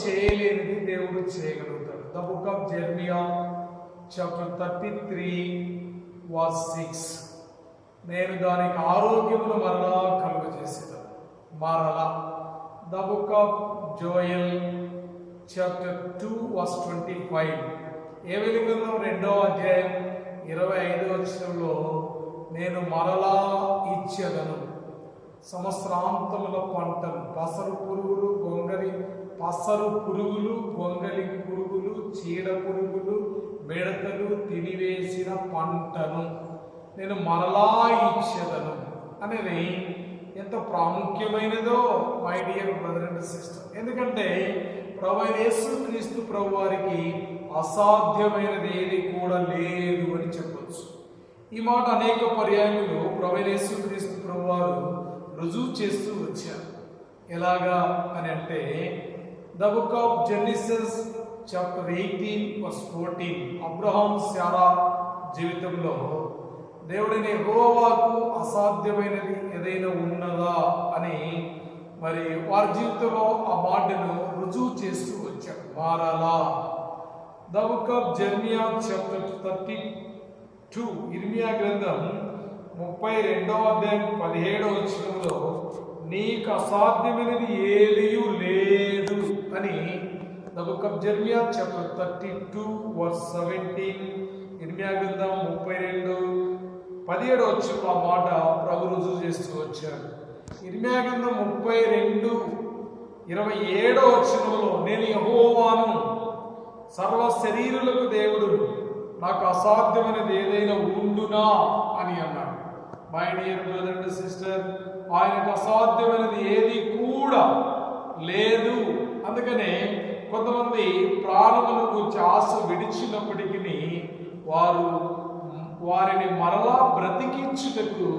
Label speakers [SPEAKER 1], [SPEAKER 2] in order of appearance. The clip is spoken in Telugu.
[SPEAKER 1] చేయలేనిది దేవుడు చేయగలుగుతాడు. The book of Jeremiah chapter 33 verse 6. నేను దానికి ఆరోగ్యమును మరలా కలుగజేసేదాను. మరలా. The book of Joel chapter 2 verse 25. ఏవెలు గ్రంథం 2వ అధ్యాయం 25వ వచనంలో నేను మరలా ఇచ్చేదను. సంవత్సరాంతముల పంటలు, పసరు పురుగులు, గొంగలి పురుగులు, చీడ పురుగులు, మిడతలు తినివేసిన పంటను నేను మరలా ఇచ్చేదను అనేది ఎంత ప్రాముఖ్యమైనదో my dear brother and sister. ఎందుకంటే ప్రభువైన యేసుక్రీస్తు ప్రభు వారికి అసాధ్యమైనది ఏది కూడా లేదు అని చెప్పవచ్చు. ఈ మాట అనేక పర్యాయములు ప్రభువైన యేసుక్రీస్తు ప్రభు వారు రుజువు చేస్తూ వచ్చారు. ఎలాగా అని అంటే the book of Genesis chapter 18 verse 14. Abraham Sarah జీవితంలో దేవుడిని యెహోవాకు అసాధ్యమైనది ఏదైనా ఉన్నదా అని మరి వారి జీవితంలో ఆ మాటను రుజువు చేస్తూ వచ్చారు. మారాలా. The book of Jeremiah chapter 32. ఇర్మియా గ్రంథం 32వ అధ్యాయం 17వ వచనంలో నీకు అసాధ్యమైనది ఏదీ లేదు అని the book of Jeremiah chapter 32 verse 17. ఇర్మియా గ్రంథం 32:17 వచనంలో ఆ మాట ప్రభు రుజువు చేస్తూ వచ్చారు. ఇర్మియా గ్రంథం 32:27 వచనంలో నేను యెహోవాను, సర్వ శరీరులకు దేవుడు, నాకు అసాధ్యమైనది ఏదైనా ఉండునా అని అన్నాడు. My dear brother and sister, ఆయనకు అసాధ్యమైనది ఏది కూడా లేదు. అందుకనే కొంతమంది ప్రాణములకు గురించి ఆశ విడిచినప్పటికీ వారిని మరలా బ్రతికించుటకు